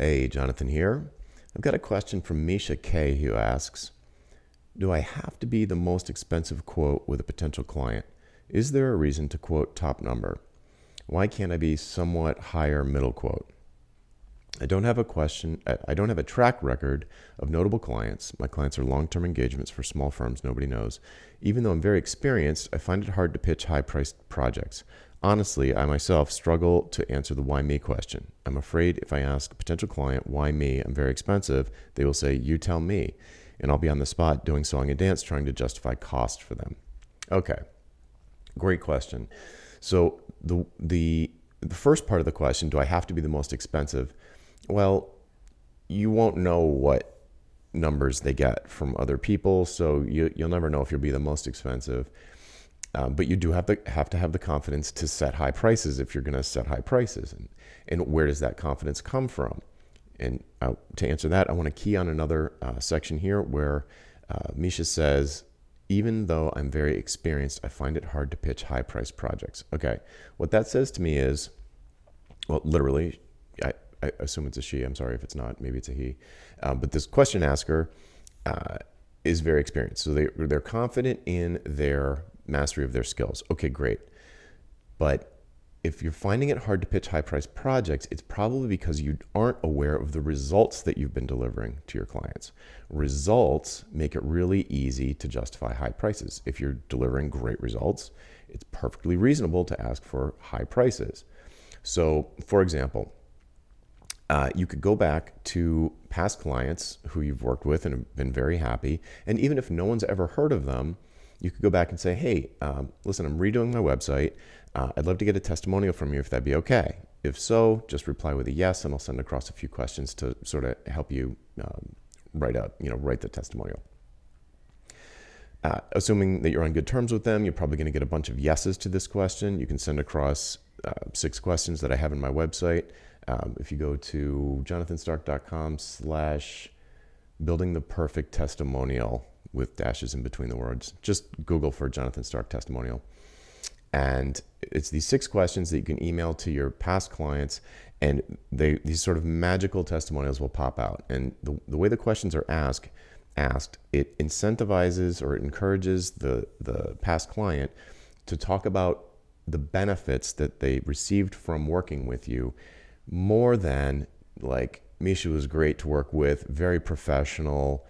Hey, Jonathan here. I've got a question from Misha K who asks, do I have to be the most expensive quote with a potential client? Is there a reason to quote top number? Why can't I be somewhat higher middle quote? I don't have a track record of notable clients. My clients are long-term engagements for small firms nobody knows. Even though I'm very experienced, I find it hard to pitch high-priced projects. Honestly, I myself struggle to answer the why me question. I'm afraid if I ask a potential client why me, I'm very expensive, they will say, you tell me. And I'll be on the spot doing song and dance trying to justify cost for them. Okay, great question. So the first part of the question, do I have to be the most expensive? Well, you won't know what numbers they get from other people, so you'll never know if you'll be the most expensive. But you do have to have the confidence to set high prices if you're going to set high prices. And where does that confidence come from? And to answer that, I want to key on another section here where Misha says, even though I'm very experienced, I find it hard to pitch high-priced projects. Okay, what that says to me is, well, literally, I assume it's a she. I'm sorry if it's not. Maybe it's a he. But this question asker is very experienced. So they're confident in their mastery of their skills. Okay, great. But if you're finding it hard to pitch high-priced projects, it's probably because you aren't aware of the results that you've been delivering to your clients. Results make it really easy to justify high prices. If you're delivering great results, it's perfectly reasonable to ask for high prices. So, for example, you could go back to past clients who you've worked with and have been very happy. And even if no one's ever heard of them, you could go back and say, hey, listen, I'm redoing my website. I'd love to get a testimonial from you if that'd be okay. If so, just reply with a yes, and I'll send across a few questions to sort of help you write the testimonial. Assuming that you're on good terms with them, you're probably going to get a bunch of yeses to this question. You can send across 6 questions that I have in my website. If you go to jonathансtark.com/building the perfect testimonial with dashes in between the words, just Google for Jonathan Stark testimonial. And it's these 6 questions that you can email to your past clients, and these sort of magical testimonials will pop out. And the way the questions are asked, it incentivizes or it encourages the past client to talk about the benefits that they received from working with you, more than like, Misha was great to work with, very professional,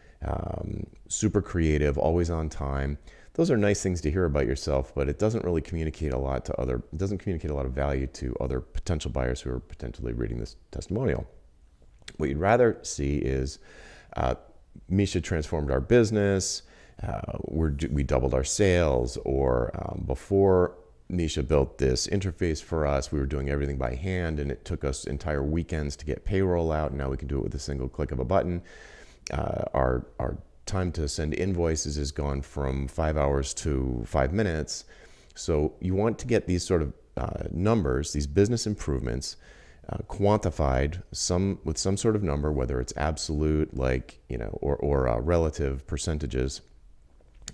super creative, always on time. Those are nice things to hear about yourself, but it doesn't really communicate a lot of value to other potential buyers who are potentially reading this testimonial. What you'd rather see is, Misha transformed our business, we doubled our sales, or before Misha built this interface for us, we were doing everything by hand, and it took us entire weekends to get payroll out, and now we can do it with a single click of a button. Our time to send invoices has gone from 5 hours to 5 minutes. So you want to get these sort of numbers, these business improvements, quantified with some sort of number, whether it's absolute, or relative percentages.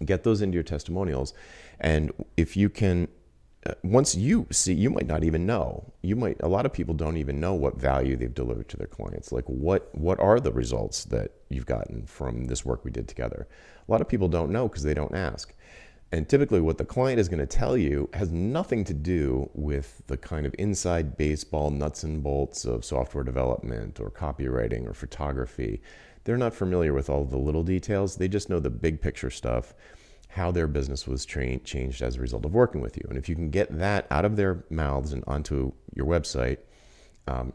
Get those into your testimonials, and if you can. Once you see, you might not even know. A lot of people don't even know what value they've delivered to their clients. Like, what are the results that you've gotten from this work we did together? A lot of people don't know because they don't ask. And typically what the client is going to tell you has nothing to do with the kind of inside baseball nuts and bolts of software development or copywriting or photography. They're not familiar with all the little details. They just know the big picture stuff, how their business was changed as a result of working with you. And if you can get that out of their mouths and onto your website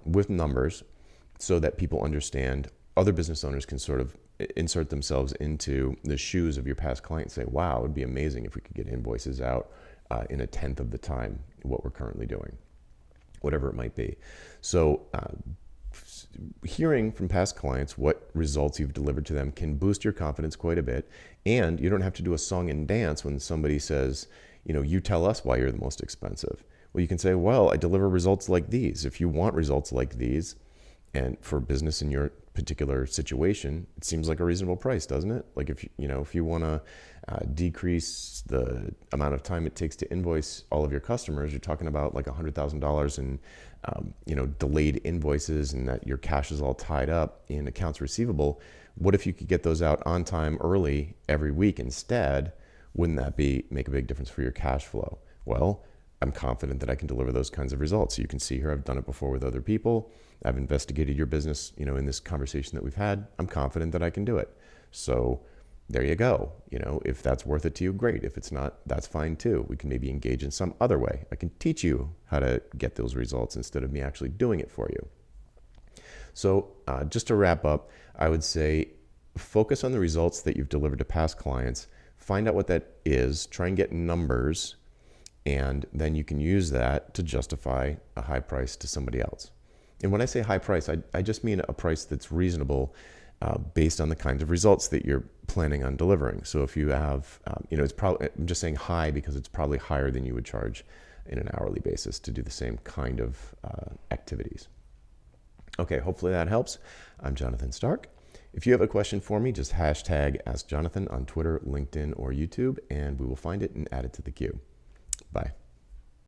with numbers so that people understand, other business owners can sort of insert themselves into the shoes of your past client and say, wow, it would be amazing if we could get invoices out in 1/10 of the time what we're currently doing, whatever it might be. So hearing from past clients what results you've delivered to them can boost your confidence quite a bit. And you don't have to do a song and dance when somebody says, you tell us why you're the most expensive. Well, you can say, well, I deliver results like these. If you want results like these, and for business in your particular situation, it seems like a reasonable price, doesn't it? Like if you want to decrease the amount of time it takes to invoice all of your customers, you're talking about like $100,000 in delayed invoices, and that your cash is all tied up in accounts receivable. What if you could get those out on time early every week instead? Wouldn't that make a big difference for your cash flow? Well, I'm confident that I can deliver those kinds of results. So you can see here, I've done it before with other people. I've investigated your business, in this conversation that we've had. I'm confident that I can do it. So there you go. If that's worth it to you, great. If it's not, that's fine too. We can maybe engage in some other way. I can teach you how to get those results instead of me actually doing it for you. So just to wrap up, I would say focus on the results that you've delivered to past clients. Find out what that is. Try and get numbers. And then you can use that to justify a high price to somebody else. And when I say high price, I just mean a price that's reasonable based on the kinds of results that you're planning on delivering. So if you have, it's probably, I'm just saying high because it's probably higher than you would charge in an hourly basis to do the same kind of activities. Okay, hopefully that helps. I'm Jonathan Stark. If you have a question for me, just hashtag AskJonathan on Twitter, LinkedIn, or YouTube, and we will find it and add it to the queue. Bye.